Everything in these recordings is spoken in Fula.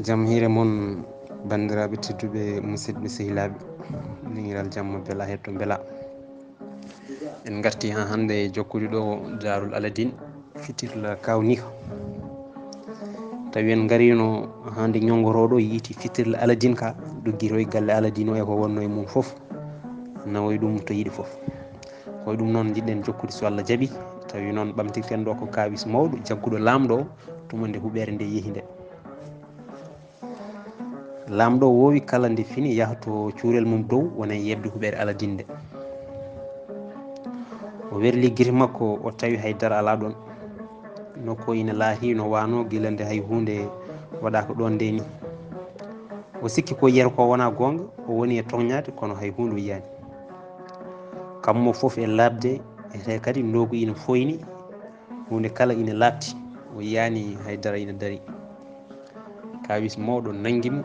Jam hiire mon bandiraɓe tedduɓe musidɓe sehilaɓe dingiral jamma beela hetto beela en garti ha hande jokkude ɗo Darul Aladine fitirla kawnika tawi en garino hande ñoggoroɗo yiiti fitirla Aladine ka dogguitoy galle Aladine o e ko wonno e mum foof nawoy ɗum to yiiɗi foof koye ɗum noon jiɗɗen jokkude so Allah jaaɓi tawi noon ɓamtirten ɗo ko kawis mawɗo jagguɗo lamɗo o tuma nde huɓere nde yeehi nde lamɗo o wowi kala nde fini yaha to cuurel mum dow wona e yebde huɓere Aladine nde o werli guite makko o tawi haydara ala ɗon nokku ina laati no wano guila nde hay hunde waɗaka ɗon nde ni o sikki ko yiyata ko wona gonga o woni e toññade kono hay hunde o yiyani kammo foof e labde ete kadi ndogu ina foyni hunde kala ina labti o yiyani haydara ina daari kawis mawɗo nanguimo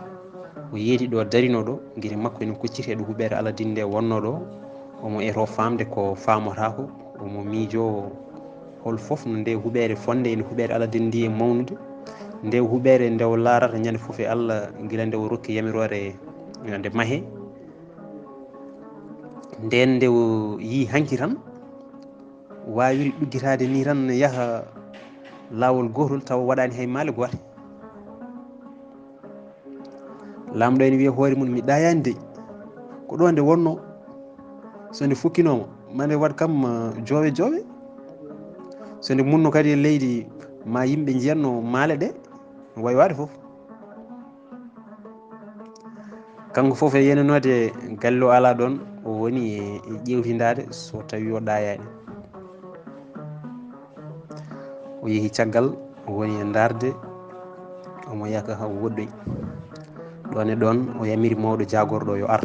o yeeti ɗo darino ɗo guite makko ene kucciti e ɗo huɓere Aladine nde wonno ɗo omo eto famde ko famotako omo miijo hol foof no nde huɓere fonde ene huɓere Aladine ndi e mawnude nde huɓere nde o larata ñande foof e Allah guila nde o rokki yamirore nde maahe nden nde o yi hanki tan wawiri ɗuggitade ni tan yaaha lawol gotol taw waɗani hay maale gote lamɗo ene wiya hoore mum mi ɗayani de ko ɗo nde wonno so nde fukkinoma mande waɗ kam joowe joowe so nde munno kadi e leydi ma yimɓe jiiyanno maale ɗe way wade foof kanko foof e yenanode galle o ala ɗon o woni e ƴewtidade so tawi o ɗayani o yeehi caggal o woni e darde omo yaka ha woɗɗoy ɗon e ɗon o yamiri mawɗo jagorɗo yo ar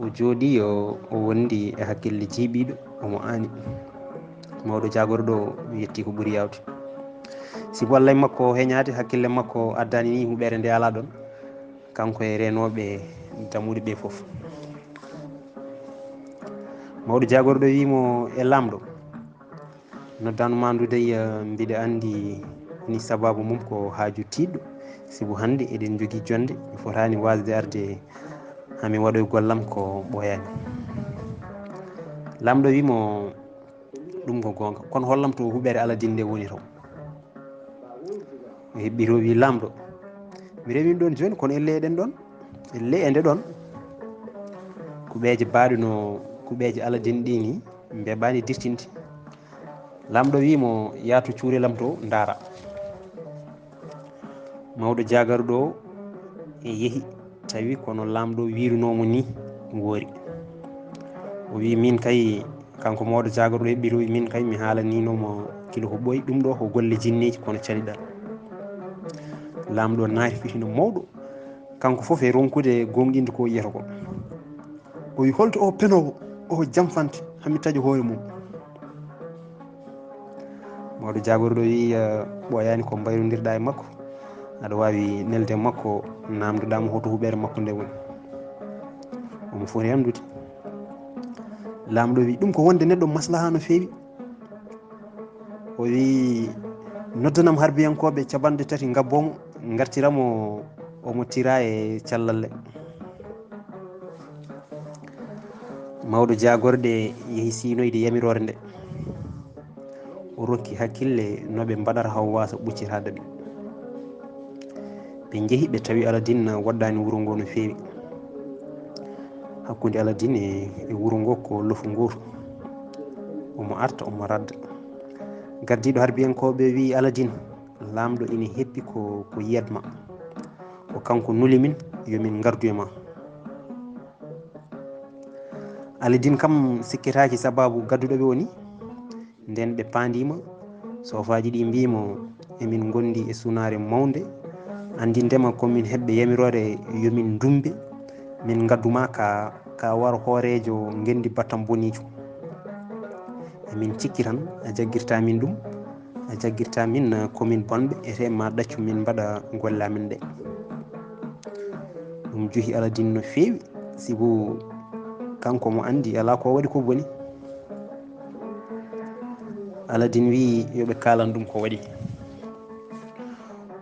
o jooɗi o wondi e hakkille jiiɓiɗo omo ani mawɗo jagorɗo o yetti ko ɓuuri yawde siko Allah e makko heeñade hakkille makko addani ni huɓere nde ala ɗon kanko e renoɓe dammuɗe ɓe foof mawɗo jagorɗo wimo e lamɗo noddanma ndude mbiɗa andi ni sababu mum ko haaju tiɗɗo sibu hande eɗen jogui jonde mi fotani wasde arde hami waɗoy gollam ko ɓooyani lamɗo wimo ɗum ko gonga kono hollam to huɓere Aladine nde woni taw o heɓɓito wi lamɗo mi rewino ɗon joni kono elle eɗen ɗon elle e nde ɗon kuɓeje baɗe no kuɓeje Aladine ɗi ni beɓani dirtinde lamɗo wimo yaatu cuurelam to daara mawɗo jagaruɗo o e yeehi tawi kono lamɗo wirunomo ni woori o wi min kay kanko mawɗo jagaruɗo heɓɓito wi min kay mi haalaninomo kilo ko ɓooyi ɗum ɗo ko golle jinneji kono caliɗa lamɗo naati fitino mawɗo kanko foof e ronkude gonɗinde ko yiyata ko o wi holto o penowo o jamfante hami taƴa hoore mum mawɗo jagorɗo wi ɓooyani ko mbayrodirɗa e makko aɗa wawi nelde makko namdoɗamo hoto huɓere makko nde woni omo foti andude lamɗo wi ɗum ko wonde neɗɗo maslaha no fewi o wi noddanam harbiyankoɓe capanɗe tati gabbomo gartiramo omo tira e callalle mawɗo jagorɗe yeehi sinoyde yamirore nde o rokki hakkille noɓe mbaɗata haw wasa ɓuccitade ɓe ɓe jeehi ɓe tawi Aladine waɗɗani wuuro ngo no fewi hakkude Aladine e wuuro ngo ko lofu gotu omo arta omo radda gardiɗo harbiyankoɓe wi Aladine lamɗo ina heppi ko yiyatma ko kanko nuuli min yomin gardu e ma Aladine kam sikkitaki sababu gadduɗoɓe o ni nden ɓe pandima sofaji ɗi mbimo emin gondi e sunare mawde andindema komin heɓɓe yamirore yomin dumbe min gadduma ka waro hoorejo gendi battam bonijo emin cikki tan a jagguirta min ɗum a jagguirta min komin bonɓe ete ma ɗaccu min mbaɗa golle amen ɗe ɗum johi Aladine no fewi sibu kanko mo andi ala ko waɗi ko boni Aladine wi yoɓe kalan ɗum ko waɗi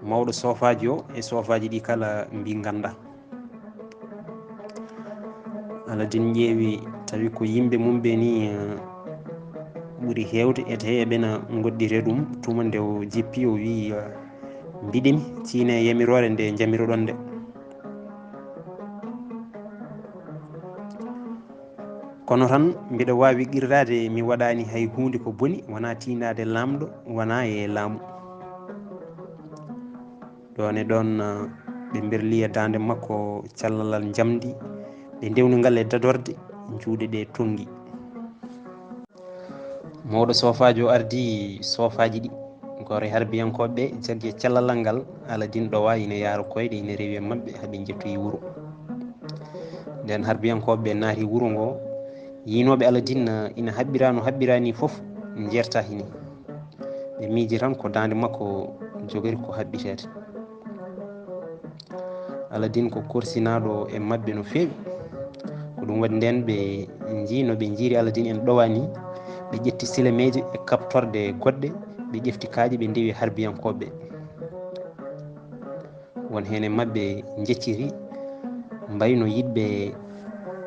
mawɗo sofaji o e sofaji ɗi kala mbi ganda. Aladin ƴeewi tawi ko yimɓe mum ɓe ni ɓuri hewde e tawi eɓena goddire ɗum tuma nde o jippi o wi mbiɗemi tiine yamirore nde jamiroɗon nde. kono tan mbiɗa wawi qirrade mi waɗani hay hunde ko boni wona tinade lamɗo wona e laamu. ɗon e ɗon ɓe berli e dande makko callalal jamdi ɓe ndewnugal e dadorde juuɗe ɗe tongi. mawɗo sofaji o ardi sofaji ɗi gore harbiyankoɓe jaggi e callalal ngal Aladine ɗowa ina yaara koyɗe ina rewi e mabɓe haaɓe jettoyi wuuro. nden harbiyankoɓe naati wuuro ngo yinoɓe Aladine ina haɓɓira no haɓɓirani foof jerta hini ɓe miiji tan ko dande makko jogori ko haɓɓitede. Aladine ko korsinaɗo e mabɓe no feewi ko ɗum waɗi nden ɓe jiino ɓe jiiri Aladine en ɗowani ɓe ƴetti silameji e kaɓtorde goɗɗe ɓe ƴefti kaaƴe ɓe ndewi harbiyankoɓe won hen e mabɓe jecciri mbayno yiɗɓe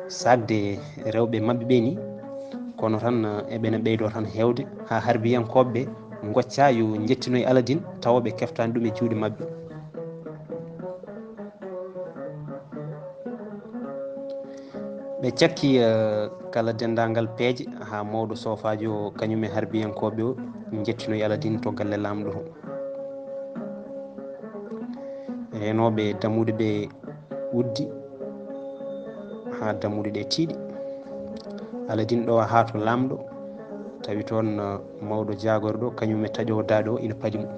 sagde rewɓe mabɓe ɓe ni kono tan eɓena ɓeydo tan hewde ha harbiyankoɓe gocca yo jettinoye Aladine tawa ɓe keftani ɗum e juuɗe mabɓe. ɓe cakki kala dendagal peeje ha mawɗo sofaji o kañum e harbiyankoɓe o jettinoye Aladine to galle lamɗo to. renoɓe dammuɗe ɓe uddi ha dammuɗe ɗe tiiɗi. Aladine ɗo ha to lamɗo tawi toon mawɗo jagorɗo kañum e taƴowo daaɗo o ina paadi mo.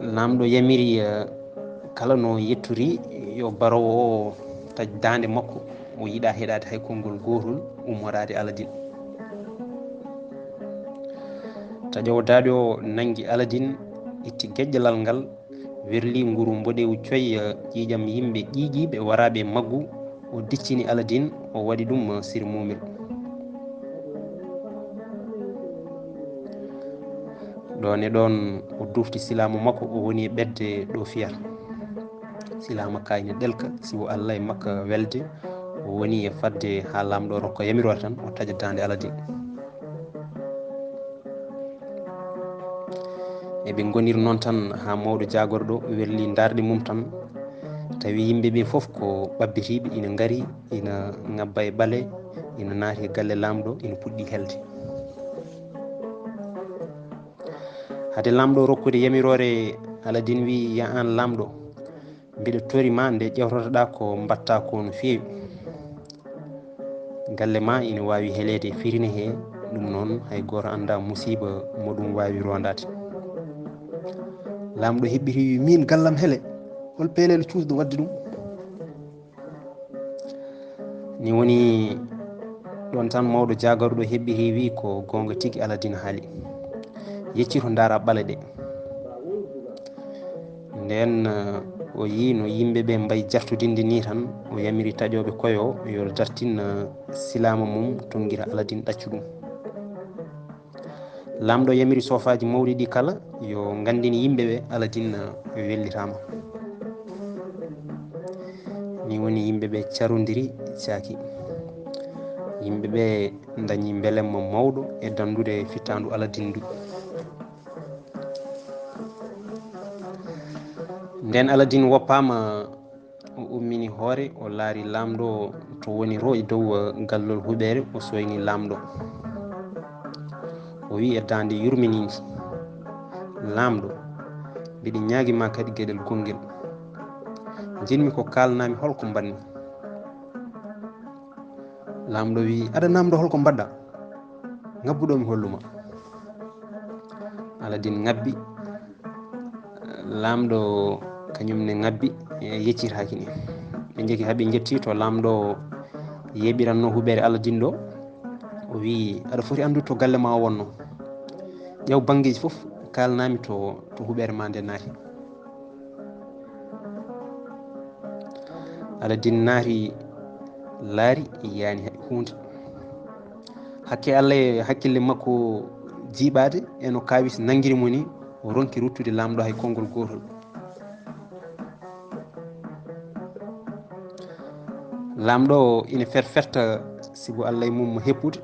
lamɗo yamiri kala no yetturi yo barowo o taƴ dande makko o yiiɗa heɗade hay konngol gotol ummorade Aladine. taƴowo daaɗo o nangui Aladine itti gueƴƴalal ngal werli nguru mboɗewu coyi ƴiƴam yimɓe ƴiƴiɓe waraɓe maggu o diccini Aladine o waɗi ɗum sir mumel. ɗon e ɗon o dufti silamu makko o woni e ɓedde ɗo fiyata silama ka ina ɗelka siwo Allah e makka welde o woni e fadde ha lamɗo rokko yamirore tan o taƴa dande Aladine. eɓe goniri noon tan ha mawɗo jagorɗo werli darde mum tan tawi yimɓeɓe foof ko ɓabbitiɓe ina gaari ina ngabba e ɓaale ina naati e galle lamɗo ina puɗɗi helde. hade lamɗo rokkude yamirore Aladine wi ya an lamɗo mbiɗa torima nde ƴewtotoɗa ko mbatta ko no feewi galle ma ina wawi heelede e firine he ɗum noon hay goto anda musiba mo ɗum wawi rondade. lamɗo heɓɓiti wi min gallam heele hol peelel cusɗo wadde ɗum. ni woni ɗon tan mawɗo jagorɗo heɓɓiti wi ko gonga tigui Aladine haali yecci to daara ɓaale ɗe. nden o yi no yimɓeɓe mbayi jartudinde ni tan o yamiri taƴoɓe koyo yo dartin silama mum tonguira Aladine ɗaccu ɗum. lamɗo yamiri sofaji mawɗi ɗi kala yo gandine yimɓeɓe Aladine wellitama. ni woni yimɓeɓe carodiri caaki yimɓeɓe dañi beelemma mawɗo e dandude fittandu Aladine ndu. nden Aladine woppama o ummini hoore o laari lamɗo to woni to e dow gallol huɓere o soyni lamɗo o wi e dande yurminide lamɗo mbiɗa ñaaguima kadi gueɗel gonguel jinmi ko kalnami holko mbanmi. lamɗo wi aɗa namdo holko mbaɗɗa ngabbuɗo mi holluma. Aladine ngabbi lamɗo kañumne ngabbi yeccitaki ni ɓe jeehi haaɓe jetti to lamɗo yeɓiranno huɓere Aladine ɗo o wi aɗa foti andude to galle ma o wonno ƴeew banggueji foof kalnami to huɓere ma nde naati. Aladine naati laari yani hunde hakke Allah e hakkille makko jiiɓade eno kawisi nanguirimo ni o ronki ruttude lamɗo hay konngol gotol. lamɗo o ina ferta sigo Allah e mum heppude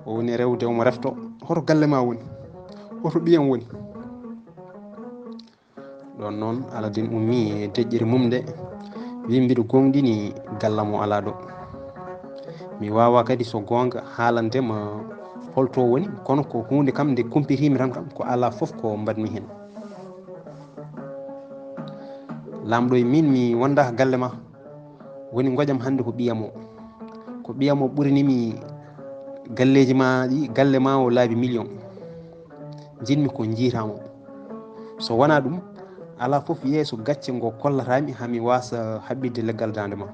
o woni rewde omo refto hoto galle ma woni, hoto ɓiyam woni. ɗon noon Aladine ummi e deƴƴere mum nde wi mbiɗo gonɗini gallam o ala ɗo. mi wawa kadi so gonga haalandema holto woni, kono ko hunde kam nde kumpitimi tan kam ko ala foof ko mbaɗmi hen. lamɗo e min mi wonda galle ma, woni gojam hande ko ɓiyam o, ko ɓiyam o ɓurinimi galleji ma ɗi, galle ma o laabi million, jinmi ko jiitamo. so wona ɗum ala foof yeeso gacce ngo kollatami hami wasa haɓɓidde leggal dande ma.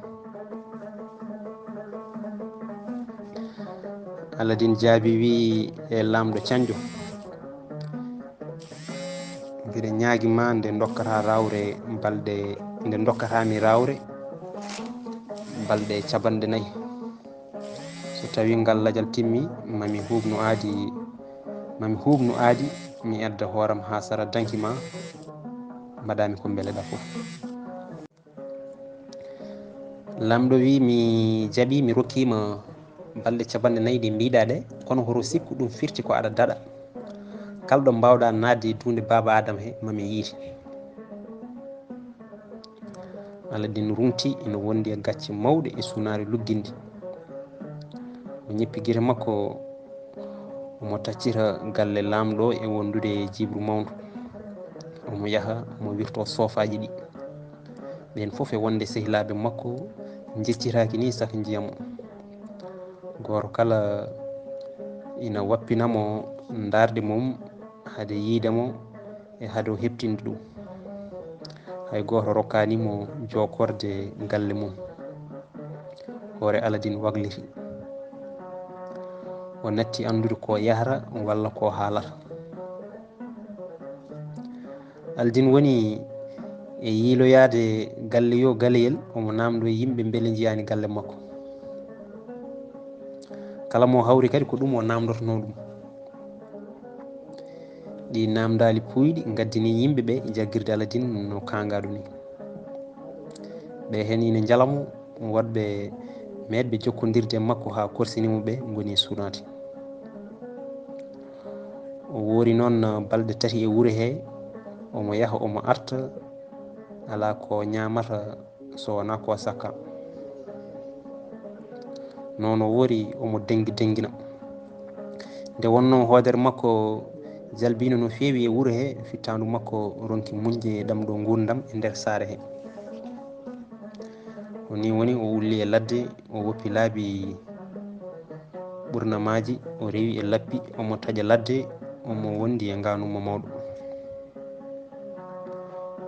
Aladine jaabi wi e lamɗo canjo, mbiɗa ñaaguima nde dokkata rawre balɗe, nde dokkatami rawre balɗe capanɗe 4, so tawi ngal ladial timmi mami hubnu aadi mi edda hooram ha sara dankima mbaɗami ko beleɗa foof. lamɗo wi mi jaaɓi mi rokkima balɗe capanɗe 4 ɗe mbiɗa ɗe, kono hoto sikku ɗum firti ko aɗa daɗa, kalɗo mbawɗa nadde dunde baba adama he mami yiiti. Aladine runti ina wondi e gacce mawɗe e sunare luggindi. o ñippi guite makko omo taccita galle lamɗo e wondude e jibru mawdu, omo yaha omo wirto sofaji ɗi, ɓen foof e wonde sehilaɓe makko jeccitaki ni saka jiyamo. goto kala ina wappinamo darde mum haade yiidemo e haade o heptinde ɗum, hay goto rokkanimo jokorde galle mum. hoore Aladine wagliti, o natti andude ko yahata walla ko haalata. Aladine woni e yiiloyade galle yo galeyel omo namdo yimɓe beele jiyani galle makko, kala mo hawri kadi ko ɗum o namdotono ɗum. ɗi namdali puyɗi gaddini yimɓeɓe jagguirde Aladine no kangaɗo ni. ɓe hen ina jalamo waɗɓe meɗɓe jokkodirde makko ha korsinimo ɓe goni sunati. o woori noon balɗe 3 e wuuro he, omo yaha omo arta ala ko ñamata so wona ko sakka. noon o woori omo denguina, nde wonno hoodere makko jalbino no feewi e wuuro he, fittandu makko ronki muñde ɗam ɗo gurdam e nder saare he. ni woni o wulli e ladde, o woppi laabi ɓurnamaji, o rewi e lappi, omo taaƴa ladde, omo wondi e nganuma mawɗo.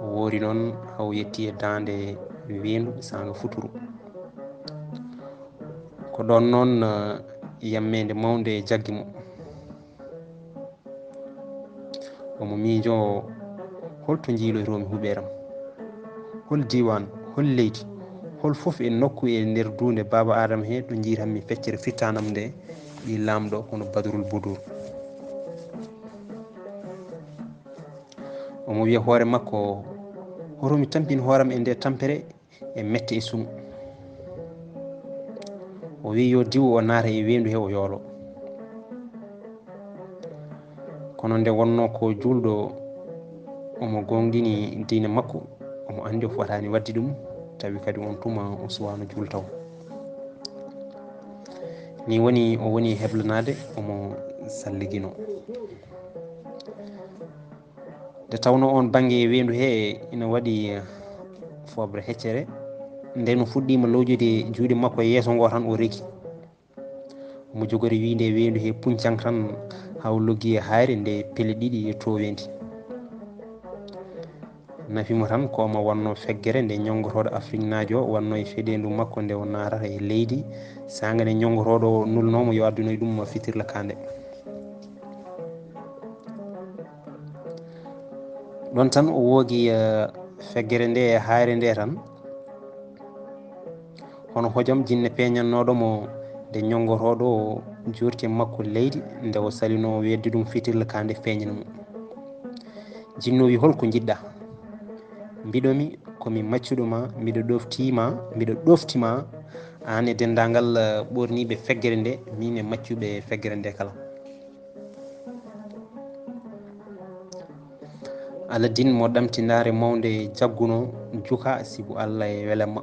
o woori noon haw yetti e dande wendu sanga futuro. ko ɗon noon yammede mawde jaggi mo. omo miijo holto jiiloytomi huɓeram, hol diwan, hol leydi, hol foof e nokku e nder dunde baba adama he ɗo jiitanmi feccere fittanam nde ɗi lamɗo hono Badrul Budur. omo wiya hoore makko hotomi tampini hooram e nde tampere e mette e sunu. o wi yo diwu o naata e wendu he o yoolo, kono nde wonno ko julɗo omo gonɗini diine makko, omo andi o fotani wadde ɗum, tawi kadi on tuma o suwano jultaw. ni woni o woni heblanade omo salliguino. nde tawno on banggue e wendu he ina waɗi fobre heccere, nden o fuɗɗima lowjude juuɗe makko e yeeso ngo tan o reki, omo jogori wiide e wendu he puncang tan haw loggi e hayre nde pele ɗiɗi e towendi. nafimo tan ko omo wonno feggere nde ñongotoɗo Afrique naajo o wanno e feɗendu makko nde o narata e leydi, sanga nde ñongotoɗo nulnomo yo addunoye ɗum fitirla kande. ɗon tan o woogi feggere nde e hayre nde tan, hono hojom jinne peñannoɗomo nde ñongotoɗo o jorti makko leydi nde o salino wedde ɗum fitirla kande feñana mum. jinno wi holko jiɗɗa. Mbiɗomi komi maccuɗo ma, mbiɗo ɗoftima an e dendagal ɓorniɓe feggere nde, min e maccuɓe feggere nde kala. Aladine mo ɗamtindare mawde jagguno juka sibu Allah e welemma.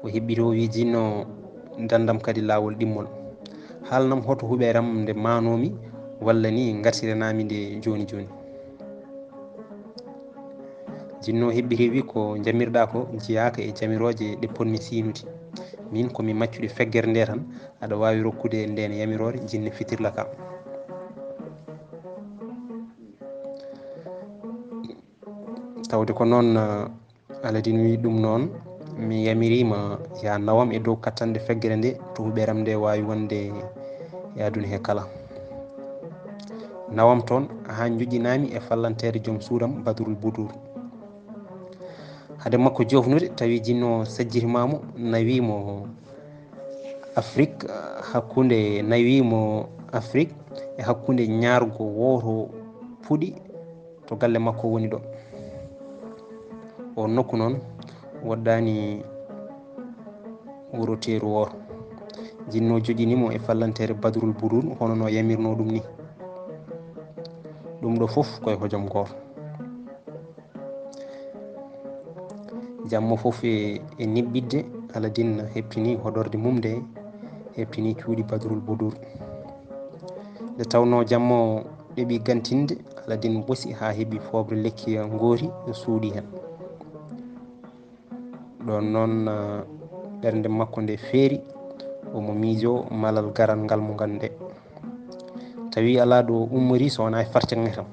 O heɓɓito wi jinno dandam kadi lawol ɗimmol. Haalnam hoto huɓeram nde manomi walla ni gartiranami nde joni joni. Jinno heɓɓiti wi ko jamirɗa ko jeyaka e jamiroje ɗe ponmi sinude. Min komi maccuɗe feggere nde tan, aɗa wawi rokkude nden yamirore jinne fitirla ka. Tawde ko noon Aladine wi ɗum noon mi yamirima ya nawam e dow kattande feggere nde to huɓeram nde wawi wonde yaduni he kala. Nawam toon ha joƴƴinami e fallantere joom suudam Badrul Boudour. Hade makko jofnude tawi jinno sajjitimamo nawimo Afrique e hakkude ñaargo woto puɗi to galle makko woni ɗo. O nokku noon woddani wuro teeru woto. Jinno joƴinimo e fallantere Badrul Boudour hono no yamirno ɗum ni. Ɗum ɗo fof koye hojom goto. Jammo fof e niɓɓidde Aladine heɓtini hoɗorde mum nde, heɓtini cuuɗi Badrul Boudour. Nde tawno jammo ɗeɓi gantinde, Aladine bosi ha heeɓi fobre lekki goori suuɗi hen. ɗon noon ɓernde makko nde feeri, omo miijo malal garal ngal mo gande. Tawi ala ɗo ummori so wona e farcere tan,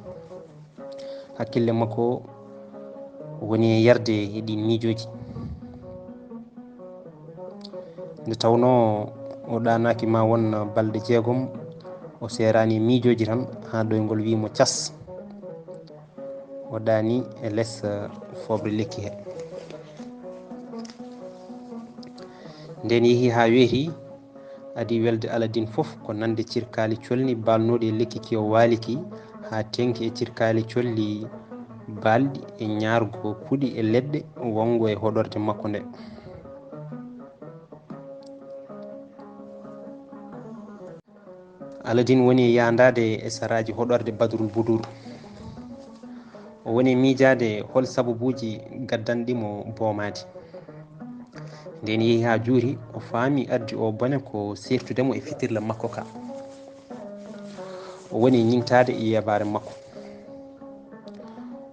hakkille makko woni e yarde e ɗi miijoji. Nde tawno o ɗanaki ma won balɗe 6 o serani miijoji tan ha ɗoygol wimo cas, o ɗani e less fobre lekki he. Nden yeehi ha weeti, adi welde Aladine fof ko nande cirkali colli balnoɗi e lekki ki o waliki, ha tengti e cirkali colli balɗi e ñaargo puɗi e leɗɗe wongo e hoɗorde makko nde. Aladine woni e yandade e saraji hoɗorde Badrul Boudour. O woni miijade hol sababuji gaddanɗimo boomade. Nden yeehi ha juuri, o faami addi o bone ko seftudemo e fitirla makko ka. O woni ñingtade e yebare makko.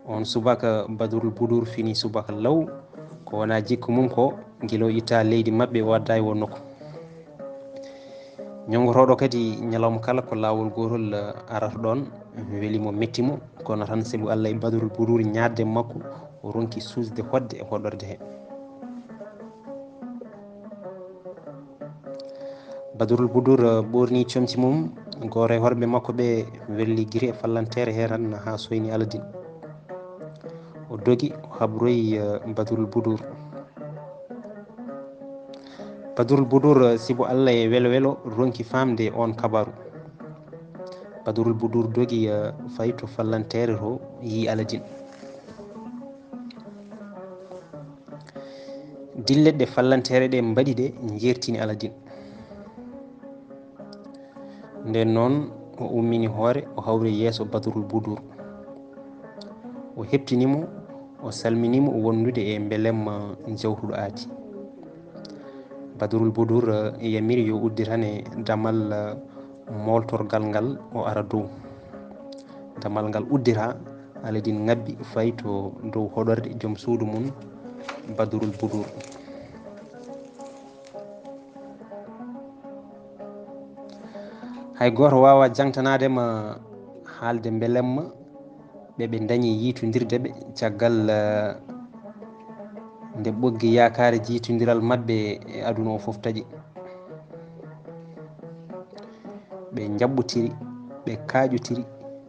On subaka Badrul Boudour fini subaka law, ko wona jikku mum ko guila o itta leydi mabɓe o wadda e won nokku. Ñongotoɗo kadi ñalawma kala ko lawol gotol arata ɗon welimo mettimo, kono tan saabu Allah e Badrul Boudour ñadde makko, o ronki susde hodde e hoɗorde he. Badrul Boudour ɓorni comci mum, goto e horɓe makko ɓe welli guiri e fallantere he tan ha soyni Aladine. O dogi o habroyi Badrul Boudour. Badrul Boudour sibo Allah e welo welo ronki famde on kabaru. Badrul Boudour dogi fayi to fallantere to yi Aladine. Dilleɗe fallantere ɗe mbaɗi ɗe jertini Aladine. Nden noon o ummini hoore, o hawri yeeso Badrul Boudour. O heɓtinimo, o salminimo wondude e belemma jawtuɗo aadi. Badrul Boudour yamiri yo uddirane damal moltorgal ngal o ara dow. Damal ngal uddira, Aladine ngabbi fayi to dow hoɗorde joom suudu mum Badrul Boudour. Hay goto wawa jangtanadema haalde belemma ɓeɓe dañi yitodirdeɓe caggal nde ɓoggi yakare jitodiral mabɓe e aduna o foof taaƴi. Ɓe jaɓɓotiri, ɓe kaƴotiri,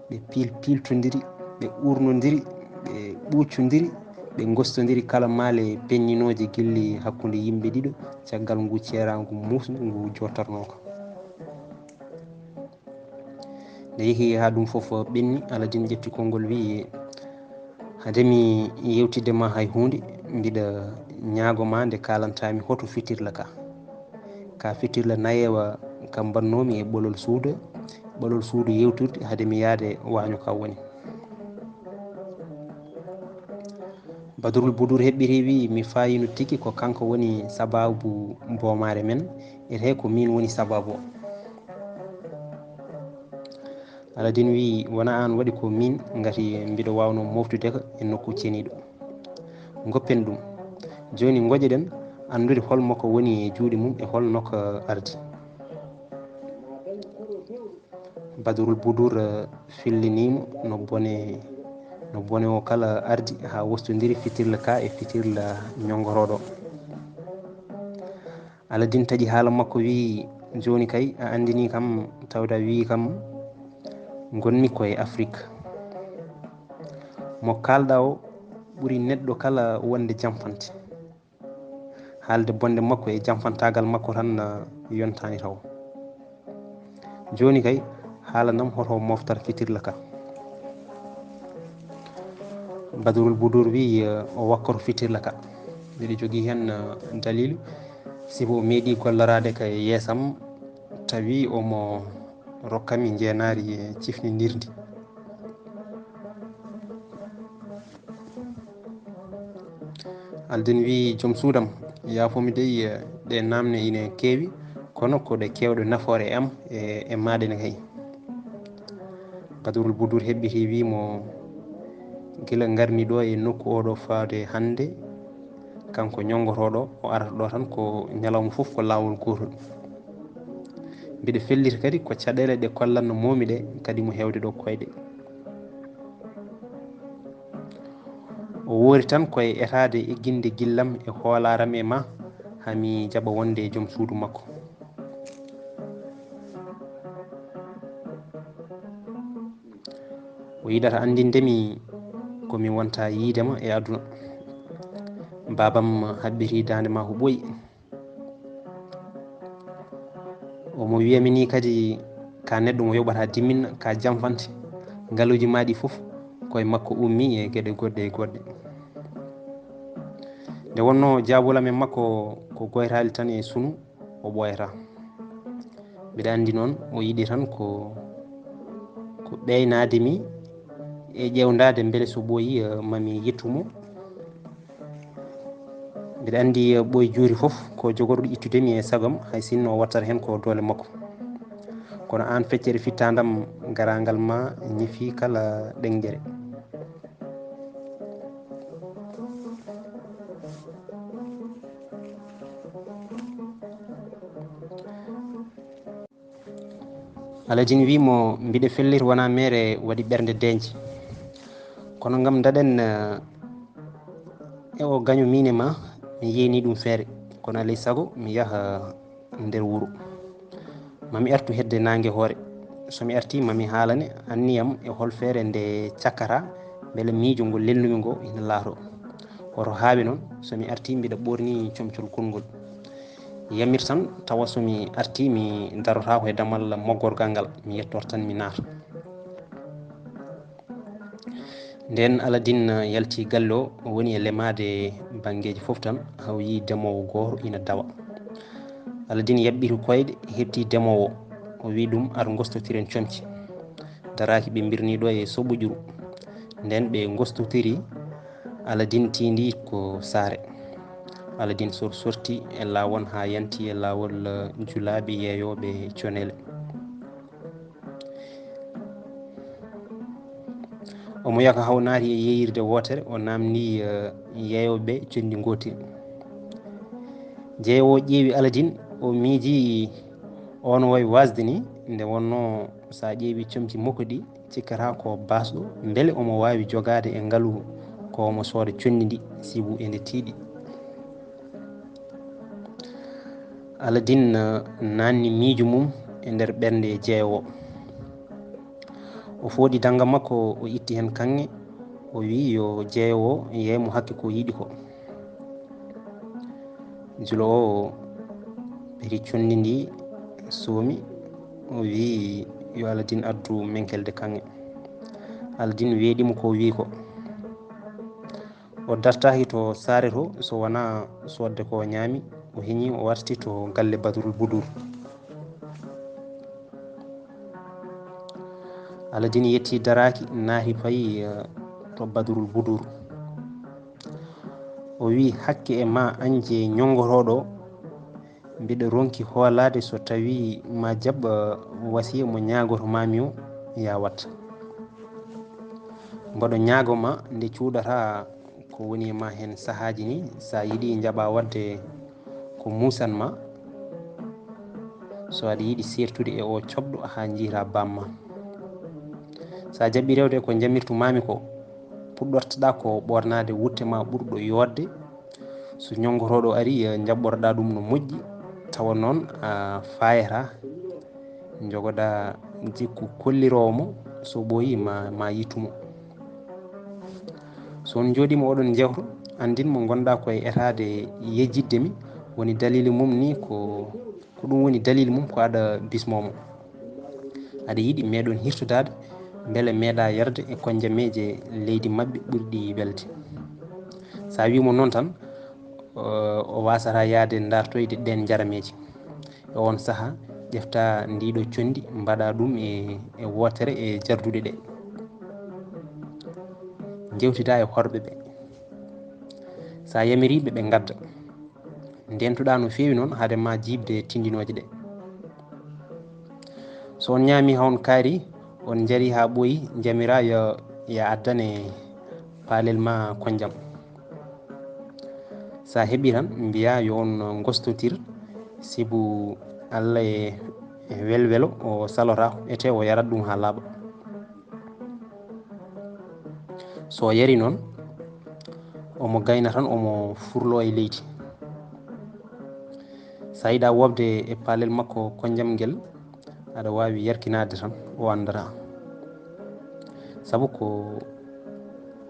ɓe piltodiri, ɓe urnodiri, ɓe ɓuccodiri, ɓe gostodiri kala maale peññinoje guilli hakkude yimɓe ɗiɗo caggal ngu ceeragu musdu ngu jottornoko. nde yeehi ha ɗum foof ɓenni Aladine ƴetti konngol wi hademi yewtidema hay hunde mbiɗa ñaagoma nde kalantami hoto fitirla ka fitirla nayewa kam bannomi e ɓolol suudu yewtude hademi yaade waño ka woni. Badrul Boudour heɓɓiri wi mi fayino tigi ko kanko woni sababu boomare men ete ko min woni sababu o. Aladine wi wona an waɗi ko min gati mbiɗa wawno moftude ko e nokku ceniɗo. Goppen ɗum joni goƴeɗen andude holmoko woni e juuɗe mum e holno ko ardi. Badrul Boudour fillinimo no bone o kala ardi ha wostodiri fitirla ka e fitirla ñongoroɗo. Aladine taƴi haala makko wi joni kay a andini kam tawde a wi kam gonmi koye Afrique mo kalɗa o ɓuuri neɗɗo kala wonde jamfante, haalde bonde makko e jamfantagal makko tan yontani taw. Joni kay haalanam hoto moftata fitirla ka. Badrul Boudour wi o wakkoto fitirla ka mbiɗa jogui hen dalilu sibo meeɗi gollorade ka yeesam tawi omo rokkami jeenari e cifnidirdi. Aladine wi joom suudam yafomi dey ɗe namne ine keewi kono koɗe kewɗe nafoore e am e maɗene kay. Badrul Boudour heɓɓiti wimo gila garmi ɗo e nokku oɗo faade hande kanko ñongotoɗo o arata ɗo tan ko ñalawma foof ko lawol gotol. Mbiɗa fellita kadi ko caɗele ɗe kollatno momi ɗe kadi mo hewde ɗo koyɗe. O woori tan koye etade egginde gillam e hoolaram e ma hami jaɓa wonde e joom suudu makko. O yiɗata andindemi komi wonta yiidema e aduna. Babam haɓɓiri dande ma ko ɓooyi. Omo wiyami ni kadi ka neɗɗo mo yoɓata diminna ka jamfante ngaaluji maɗi foof koye makko ummi e gueɗe goɗɗe e goɗɗe. Nde wonno jabulam e makko ko goytali tan e sunu o ɓooyata. Mbiɗa andi noon o yiɗi tan ko ɓeynademi e ƴewdade beele so ɓooyi mami yettumo. Mbiɗa andi ɓooyi juuri foof ko jogorɗo ittudemi e saagam hay sinno o wattata hen ko doole makko, kono an feccere fittadam garagal ma ñifi kala ɗenguere. Aladine wimo mbiɗa fellita wona mere waɗi ɓernde denje kono gam daɗen e o gaño min e ma mi yeyni ɗum feere kono alay saago mi yaaha nder wuuro mami artu hedde nangue hoore. Somi arti mami haalane anniyam e hol feere nde cakkata beele miijo ngol lelnumi ngo ina laato. Woto haaɓe noon somi arti mbiɗa ɓorni comcol konngol yamir tan tawa somi arti mi darotako e damal moggorgal ngal mi yettorto tan mi naata. Nden Aladine yalti galle o woni e lemade banggueji foof tan haw yi ndemowo goto ina dawa. Aladine yaɓɓiri koyɗe hetti ndemowo o wi ɗum ar gostotiren comci daraki ɓe birniɗo e Soɓoƴuru. Nden ɓe gostotiri Aladine tindi ko saare. Aladine sorti e lawol ha yanti e lawol julaɓe yeeyoɓe conele. Omo wiya ko haw naati e yeyirde wotere o namdi yeeyoɓeɓe condi gotiri. Jeeyowo ƴeewi Aladine o miiji ono wawi wasde ni nde wonno sa ƴeewi comci makko ɗi cikkata ko basɗo beele omo wawi jogade e ngaalu ko omo sooda condi ndi sibu ende tiiɗi. Aladine nanni miijo mum e nder ɓernde jeeyowo o fooɗi dangam makko o itti hen kanŋe o wi yo jeeyowo yeymo hakke ko yiiɗi ko. Julo o ɓeri condi ndi soomi o wi yo Aladine addu menkelde kanŋe. Aladine weeɗimo ko wi ko o dartaki to saare to so wona sodde ko ñaami o heñi o warti to galle Badrul Budur. Aladine yetti daraki naati fayi to Badrul Budur. O wi hakke e ma anje ñongotoɗo mbiɗa ronki hoolade so tawi ma jaɓ wasiya mo ñagoto mami o ya watta. mboɗo ñagoma nde cuuɗata ko woni e ma hen sahaji ni sa yiiɗi jaɓa wadde ko musanma so aɗa yiiɗi sertude e o coɓɗo ha jiita bamma. sa jaɓɓi rewde ko jamirtumami ko puɗɗortoɗa ko ɓornade wutte ma ɓurɗo yodde. so ñongotoɗo ari jaɓɓorɗa ɗum no moƴƴi tawa noon a fayata jogoɗa jikku kollirowo so ɓooyi ma yittumo. so on jooɗima oɗon jewto andin mo gonɗa koye etade yejjidde mi woni dalil mum ni ko ɗum woni dalil mum ko aɗa bismomo aɗa yiiɗi meɗon hirtudade beele meeɗa yarde e konjameje leydi mabɓe ɓurɗi welde. sa wimo noon tan o wasata yaade dartoyde ɗen jarameji. e on saaha ƴefta ndiɗo condi mbaɗa ɗum e wotere e jarduɗe ɗe jewtida e horɓe ɓe. sa yamiriɓe ɓe gadda ndentuɗa no fewi noon haade ma jibde tindinoje ɗe. so on ñami ha on kaari on jaari ha ɓooyi jamira ya addane palel ma konjam. sa heeɓi tan mbiya yo on gostotir sibu Allah e welwelo o salotako ete o yarat ɗum ha laaɓa. so yari noon omo gayna tan omo furlo e leydi. sa yiiɗa wobde e palel makko konjam ngel aɗa wawi yarkinade tan o andata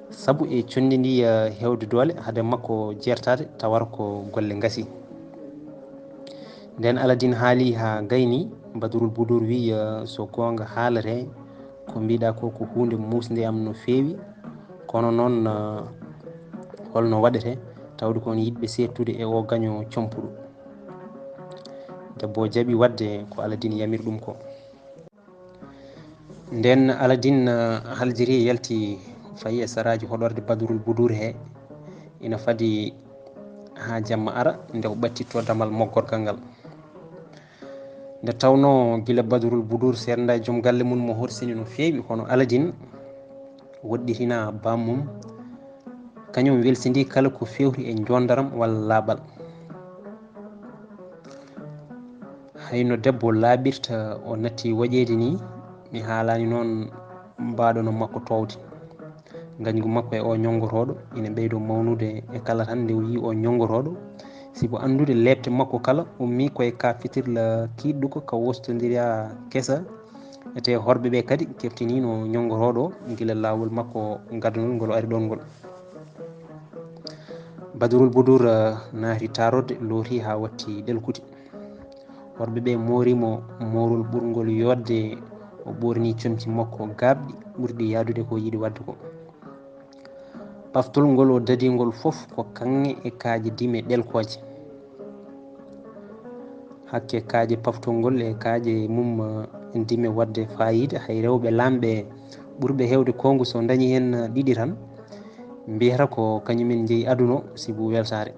sabu e condi ndi hewde doole haade makko jertade tawata ko golle gasi. nden Aladine haali ha gayni Badrul Budur wi so gonga haalate ko mbiɗa ko hunde musde am no fewi kono noon holno waɗete tawde kon yiɗɓe settude e o gaño compuɗo. debbo jaaɓi wadde ko Aladine yamiri ɗum ko. nden Aladine haljiri yalti fayi e saraji hoɗorde Badrul Budur he ina fadi ha jamma ara nde o ɓattitto damal moggorgal ngal. nde tawno gila Badrul Budur serda e joom galle mum mo horsini no fewi kono Aladine woɗɗitina bammum kañum welsidi kala ko fewti e jondaram walla laaɓal. hayno debbo laaɓirta o natti waƴede ni mi haalani noon mbaɗono makko towde. gañgu makko e o ñongotoɗo ina ɓeydo mawnude e kala tan nde wi o ñongotoɗo sibo andude lebte makko kala ummi koye ka fitirla kiɗɗuko ka wostodira kesa ete horɓeɓe kadi keftinino ñongotoɗo guila lawol makko gadanol ngol ari ɗon ngol. Badrul Budur naati tarode looti ha watti ɗelkude. horɓeɓe morimo morol ɓurgol yodde o ɓorni comci makko gabɗi ɓurɗi yadude ko yiiɗi wadde ko. paftol ngol o dadigol foof ko kanŋe e kaaje dime ɗelkoje. hakke kaaje paftol ngol e kaaje mum dime wadde fayida hay rewɓe lamɓe ɓurɓe hewde kongu so dañi hen ɗiɗi tan mbiyata ko kañumen jeeyi aduno sibu weltare.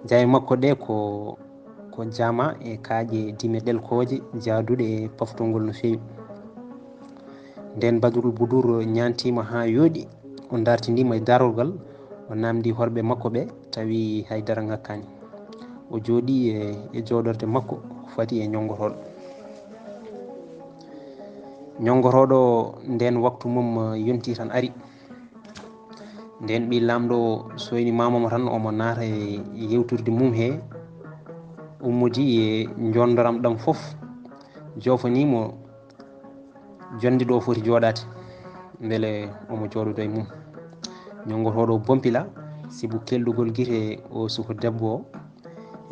jaye makko ɗe ko jama e kaaje dime ɗelkoje jaduɗe e paftol ngol no fewi. nden Badrul Budur ñantima ha yooɗi o dartidima e darolgal o namdi horɓe makko ɓe tawi haydara ngakkani o jooɗi e jooɗorde makko ko fati e ñongotoɗo. ñongotoɗo nden waktu mum yonti tan ari nden ɓi lamɗo soyni mamamo tan omo naata e yewturde mum he ummodi e jondoram ɗam foof jofanimo jonde ɗo foti joɗade beele omo jooɗodo e mum. ñongotoɗo bompila sibu kellugol guite o suko debbo o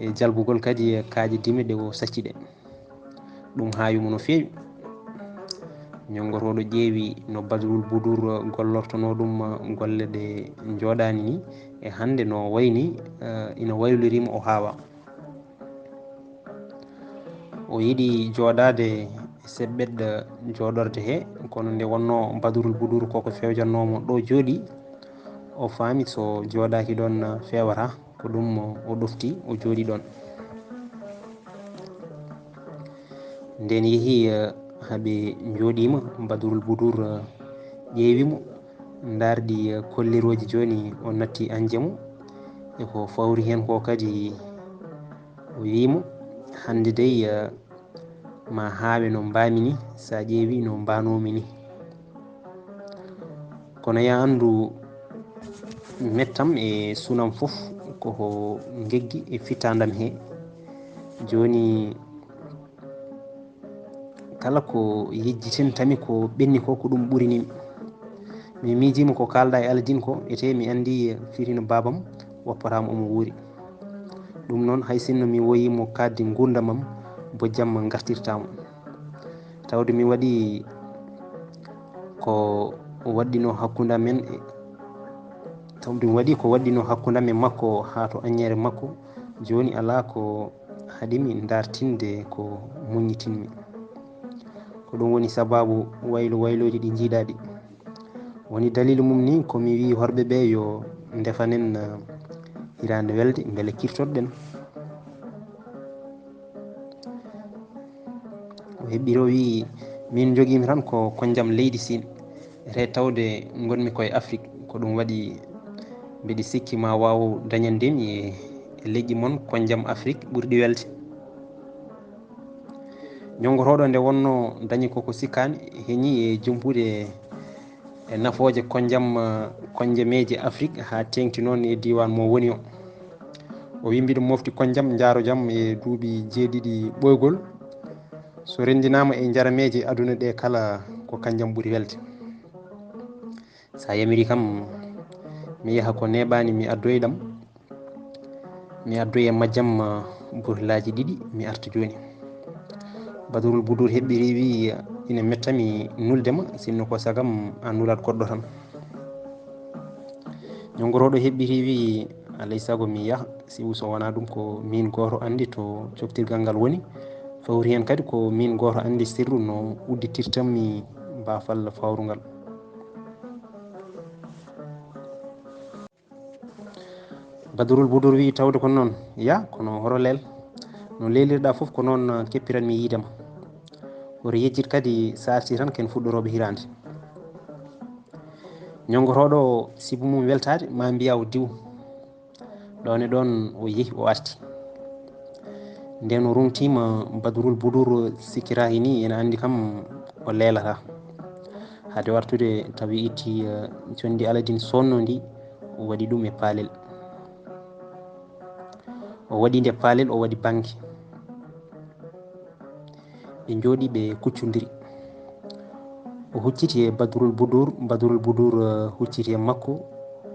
e jalbugol kadi kaaje dime ɗe o sacci ɗe ɗum hayumo no feewi. ñongotoɗo ƴeewi no Badrul Boudour gollortono ɗum golle ɗe jooɗani ni e hande no wayni ina waylorima o haawa. o yiɗi jooɗade e seɓɓeɗɗo jooɗorde he kono nde wonno Badrul Boudour koko fewjannomo ɗo jooɗi o faami so jooɗaki ɗon fewata ko ɗum o ɗofti o jooɗi ɗon. nden yeehi haaɓe jooɗima Badrul Boudour ƴeewimo darɗi kolliroji joni o natti anjemo eko fawri hen ko kadi o wimo hande dey ma haawe no mbami ni sa ƴeewi no mbanomi ni. kono ya andu mettam e sunam fof koko geggi e fittadam he. joni kala ko yejjitintami ko ɓenni ko ko ɗum ɓurinimi. mi miijima ko kalɗa e Aladine ko ete mi andi firino babam woppatama omo wuuri. ɗum noon hay sinno mi woyimo kadde gurdamam bo jamma gartirtamo tawde mi waɗi ko waɗɗino hakkude amen tawde mi waɗi ko waɗɗino hakkude amen makko ha to añere makko joni ala ko haɗimi dartinde ko muñitinmi. ko ɗum woni sababu wayloji ɗi jiiɗaɗi. woni dalilu mum ni komi wi horɓeɓe yo defanen hirande welde beele kirtoɗen. o heɓɓiro wi min joguimi tan ko jaam leydi Sine ete tawde gonmi koye Afrique ko ɗum waɗi mbiɗi sikki ma waw dañandemi e leƴƴi moon ko jaam Afrique ɓurɗi welde. ñongotoɗo nde wonno dañi koko sikkani heeñi e jumpude e nafoje konjam konjameje Afrique ha tengti noon e diwan mo woni o wi mbiɗo mofti konjam jaaro jaam e duuɓi 7 ɓoygol so rendinama e jarameje aduna ɗe kala ko kanjam ɓuuri welde. sa yamiri kam mi yaha ko neɓani mi addoya ɗam mi addoya e majjam burlaji 2 mi arta joni. Badrul Boudour heɓɓiri wi ina mettami nuldema sinno ko sagam a nulat goɗɗo tan. ñongotoɗo heɓɓiri wi alay saago mi yaha sibu so wona ɗum ko min goto andi to coktirgal ngal woni fawri hen kadi ko min goto andi sirru no udditirtanmi bafal fawru ngal. Badrul Boudour wi tawde ko noon ya kono horo leel no lelirɗa foof ko noon keppiranmi yiidema. woto yejjit kadi sarti tan ken fuɗɗoroɓe hirande. ñongotoɗo sibu mum weltade ma mbiya o diw ɗon e ɗon o yeehi o arti. nden o rumtima Badrul Boudour sikkirahi ni ene andi kam o leelata hade wartude tawi itti jondi Aladine sonno ndi o waɗi ɗum e paalel. o waɗi nde paalel o waɗi banque ɓe jooɗi ɓe kuccodiri. o hucciti e Badrul Boudour Badrul Boudour hucciti e makko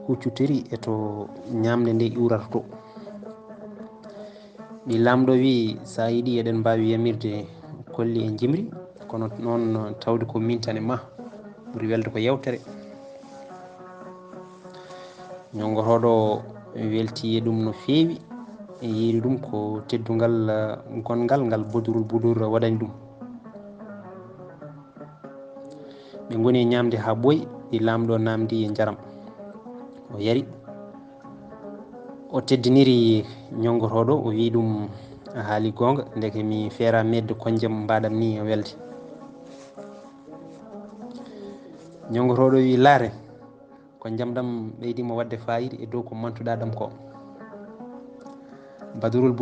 huccutiri e to ñamde nde iwrata to. ɓi lamɗo wi sa yiiɗi eɗen mbawi yamirde kolli e jimri kono noon tawde ko min tan e ma ɓuuri welde ko yewtere. ñongotoɗo welti e ɗum no feewi e yiiri ɗum ko teddugal gongal ngal Badrul Boudour waɗani ɗum. ɓe goni e ñamde ha ɓooyi ɗi lamɗo namdi e jaram o yari o teddiniri ñongotoɗo o wi ɗum a haali gonga ndeke mi feera medde konjam mbaɗam ni welde. ñongotoɗo wi laare ko jaam ɗam ɓeydima wadde fayida e dow ko mantuɗa ɗam ko. Badrul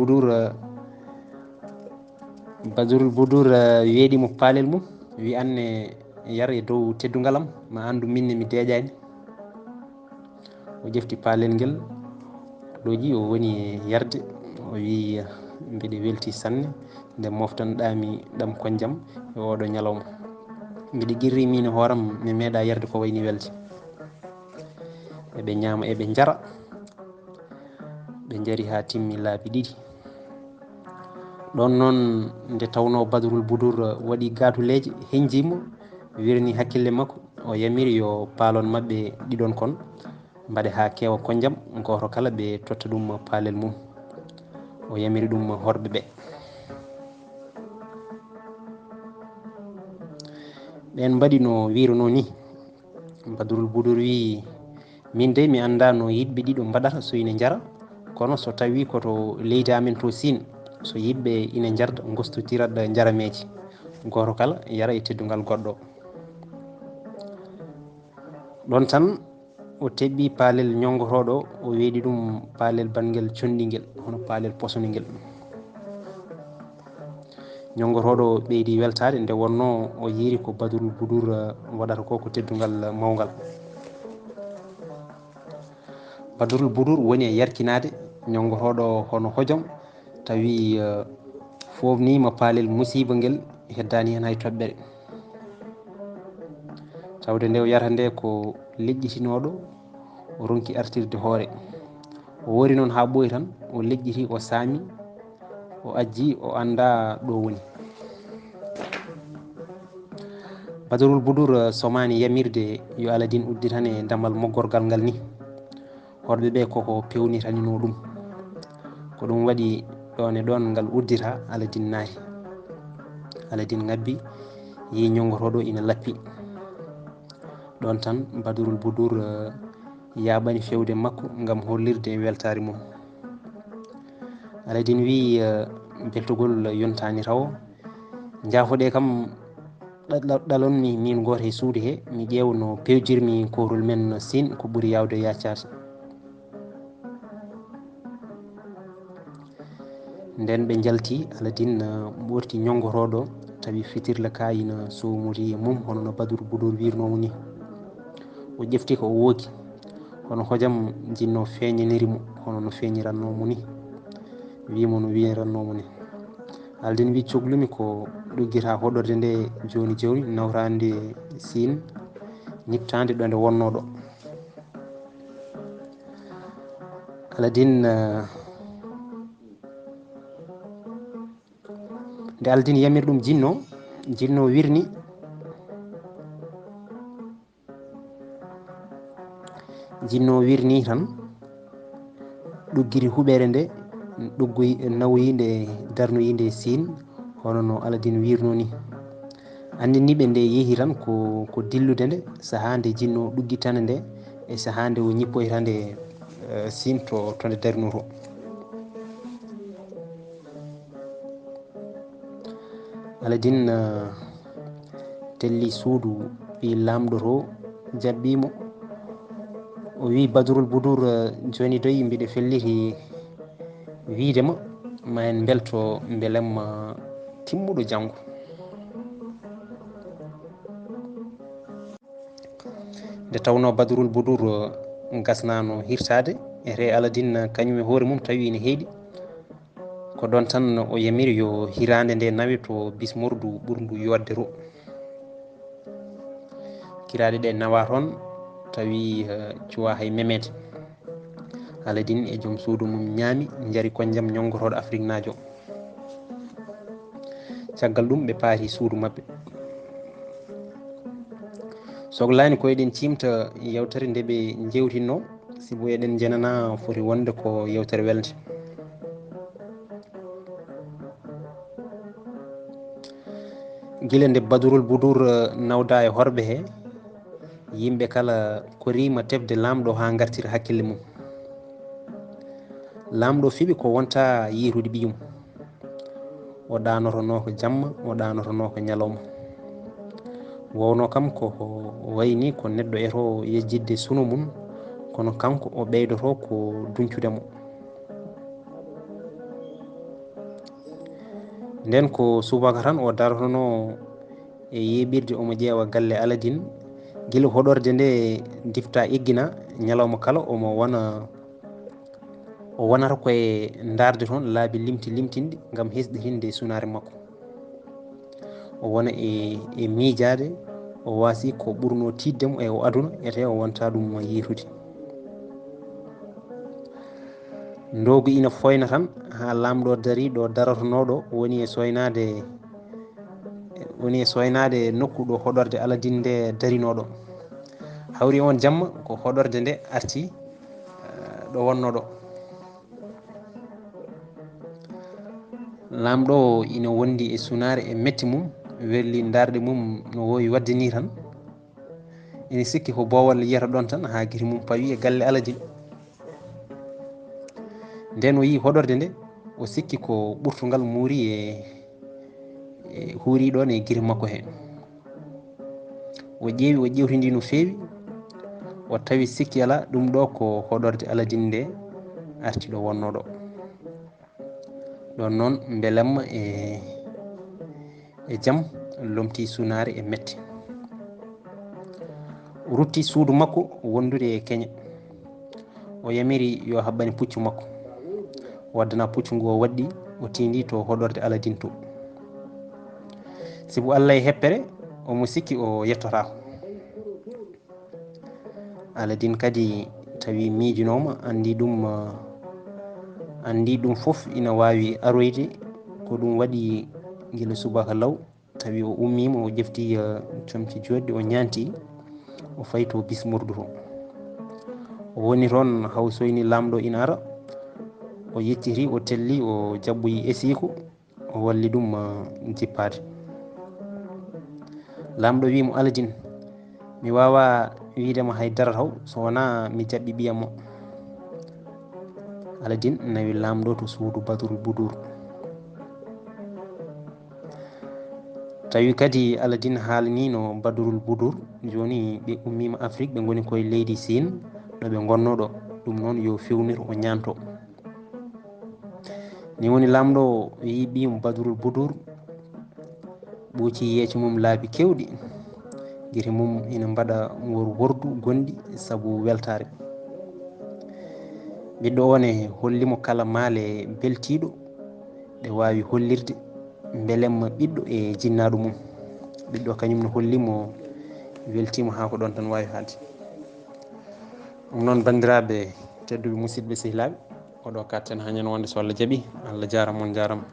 Boudour weeɗimo paalel mum wi anne yara e dow teddugalam ma andu minne mi deeƴani. o ƴefti paalel ngel ɗoji o woni e yarde o wi mbiɗa welti sanne nde moftanoɗami ɗam konjam e oɗo ñalawma mbiɗa guirri min e hooram mi meeɗa yarde ko wayni welde. eɓe ñama eɓe jara ɓe jaari ha timmi laabi 2 ɗon noon nde tawno Badrul Boudour waɗi gatuleje henjimo wirni hakkille makko o yamiri yo paalon mabɓe ɗiɗon kon mbaɗe ha kewa konjam goto kala ɓe totta ɗum paalel mum o yamiri ɗum horɓe ɓe ɓen mbaɗi no wiruno ni Badrul Boudour wi min de mi anda no yidɓe ɗiɗo mbaɗata so ina jara kono so tawi koto leydi amen to Sine so yimɓe ina jarda gostotirat jarameji goto kala yara e teddugal goɗɗo ɗon tan o teɓɓi paalel ñongotoɗo o weeɗi ɗum paalel banguel conɗiguel hono paalel posoniguel ñongotoɗo ɓeydi weltade nde wonno o yiiri ko Badrul Boudour waɗata ko ko teddugal mawgal Badrul Boudour woni e yarkinade ñongotoɗo hono hojom tawi fofnima paalel musiba nguel heddani hen hay toɓɓere tawde nde o yarata nde ko leƴƴitinoɗo o ronki artirde hoore o wori noon ha ɓooyi tan o leƴƴiti o saami o ajji o anda ɗo woni Badrul Boudour somani yamirde yo Aladine udditane damal moggorgal ngal ni horɓeɓe koko pewnitanino ɗum ko ɗum waɗi ɗon e ɗon ngal uddita Aladine naati Aladine ngabbi yi ñongotoɗo ina lappi ɗon tan Badrul Boudour yaɓani fewde makko gam hollirde weltare mum Aladine wi beltogol yontani taw jaafoɗe kam ɗalonmi min goto e suudu he mi ƴeewa no pewjirmi korol men Sine ko ɓuuri yawde yaccade nden ɓe jalti Aladine ɓorti ñongotoɗo tawi fitirla kayina sowmori e mum hono no Badrul Boudour wirnomo ni o ƴefti ko o wooki hono hojam jinno feññanirimo hono no feññirannomo ni wimo no wirannomo ni Aladine wi cohlumi ko ɗoggita hoɗorde nde joni joni nawrande Sine ñittande ɗo nde wonnoɗo Aladine nde Aladine yamiri ɗum jinno wirni tan ɗoggiri huɓere nde ɗoggoyi nawoyinde darnoyinde Sine hono no Aladine wirno ni andiniɓe nde yeehi tan ko dillude nde saaha nde jinno ɗuggitane nde e saaha nde o ñippoytande Sine to nde darno to Aladine telli suudu wi lamɗo to jaɓɓimo o wi Badrul Boudour joni doyi mbiɗa felliti widema ma en belto beelemma timmuɗo janggo nde tawno Badrul Boudour gasnano hirtade ete Aladine kañum e hoore mum tawi ne heeɗi ko ɗon tan o yamiri yo hirande nde nawe to bismordu ɓurdu yodde to kiraɗe ɗe nawa toon tawi cuwa hay memede Aladine e joom suudu mum ñaami jaari konjam ñongotoɗo Afrique najo caggal ɗum ɓe paati suudu mabɓe sohlani ko eɗen cimta yewtere nde ɓe jewtinno sibo eɗen jenana foti wonde ko yewtere welde guila nde Badrul Boudour nawda e horɓe he yimɓe kala korima tefde lamɗo ha gartira hakkille mum lamɗo fiɓi ko wonta yiitude ɓiyum o ɗanotono ko jamma o ɗanotono ko ñalawma wowno kam ko wayni ko neɗɗo eto yejjidde suno mum kono kanko o ɓeydoto ko duncudemo nden ko subaka tan o darotono e yeɓirde omo ƴeewa galle Aladine guila hoɗorde nde difta eggina ñalawma kala omo wonata koye darde toon laabi limtinɗi gam hesɗitinde sunare makko o wona e miijade o waasi ko ɓurno tiddemo e o aduna ete o wonta ɗum yiitude ndogu ina foyna tan ha lamɗo dari ɗo daratonoɗo woni e soynade nokku ɗo hoɗorde Aladine nde darinoɗo. hawri on jamma ko hoɗorde nde arti ɗo wonnoɗo. lamɗo ina wondi e sunare e metti mum, welli darde mum no wowi wadde ni tan. ina sikki ko bowal yiyata ɗon tan ha guiri mum pawi e galle Aladine. nden o yi hoɗorde nde o sikki ko ɓurtugal muuri e huuri ɗon e guiri makko he. o ƴeewi o ƴewtidi no feewi, o tawi sikki ala ɗum ɗo ko hoɗorde Aladine nde arti ɗo wonnoɗo. ɗon noon beelemma e jaam lomti sunare e metti. o rutti suudu makko wondude e keña. o yamiri yo haɓɓane puccu makko. o waddana puccu ngu o waɗɗi o tindi to hoɗorde Aladine to. sibu Allah e heppere omo sikki o yettotako. Aladine kadi tawi miijinoma andi ɗum foof ina wawi aroyde ko ɗum waɗi guila subaka law. tawi o ummima o ƴefti comci joɗɗi o ñanti o fayi to bismurdu to. o woni toon haw soyni lamɗo ina ara. o yecciti o telli o jabboyi esiko o walli ɗum jippade. lamɗo wimo Aladine mi wawa widema haydara taw so wona mi jaɓɓi ɓiyam o. Aladine nawi lamɗo to suudu Badrul Budur. tawi kadi Aladine haalanino Badrul Budur joni ɓe ummima Afrique ɓe goni koye leydi Sine ɗo ɓe gonnoɗo. ɗum noon yo fewnir o ñanto. ni woni lamɗo yi ɓiymo Badrul Budur ɓuuci yeeso mum laabi kewɗi. guite mum ina mbaɗa wordu gonɗi saabu weltare. ɓiɗɗo o ne hollimo kala maale beltiɗo ɗe wawi hollirde beelemma ɓiɗɗo e jinnaɗo mum. ɓiɗɗo kañum ne hollimo weltima ha ko ɗon tan wawi haalde. ɗum noon bandiraɓe tedduɓe musidɓe sehilaɓe, oɗo katten hañen wonde so Allah jaaɓi. Allah jarama on jarama.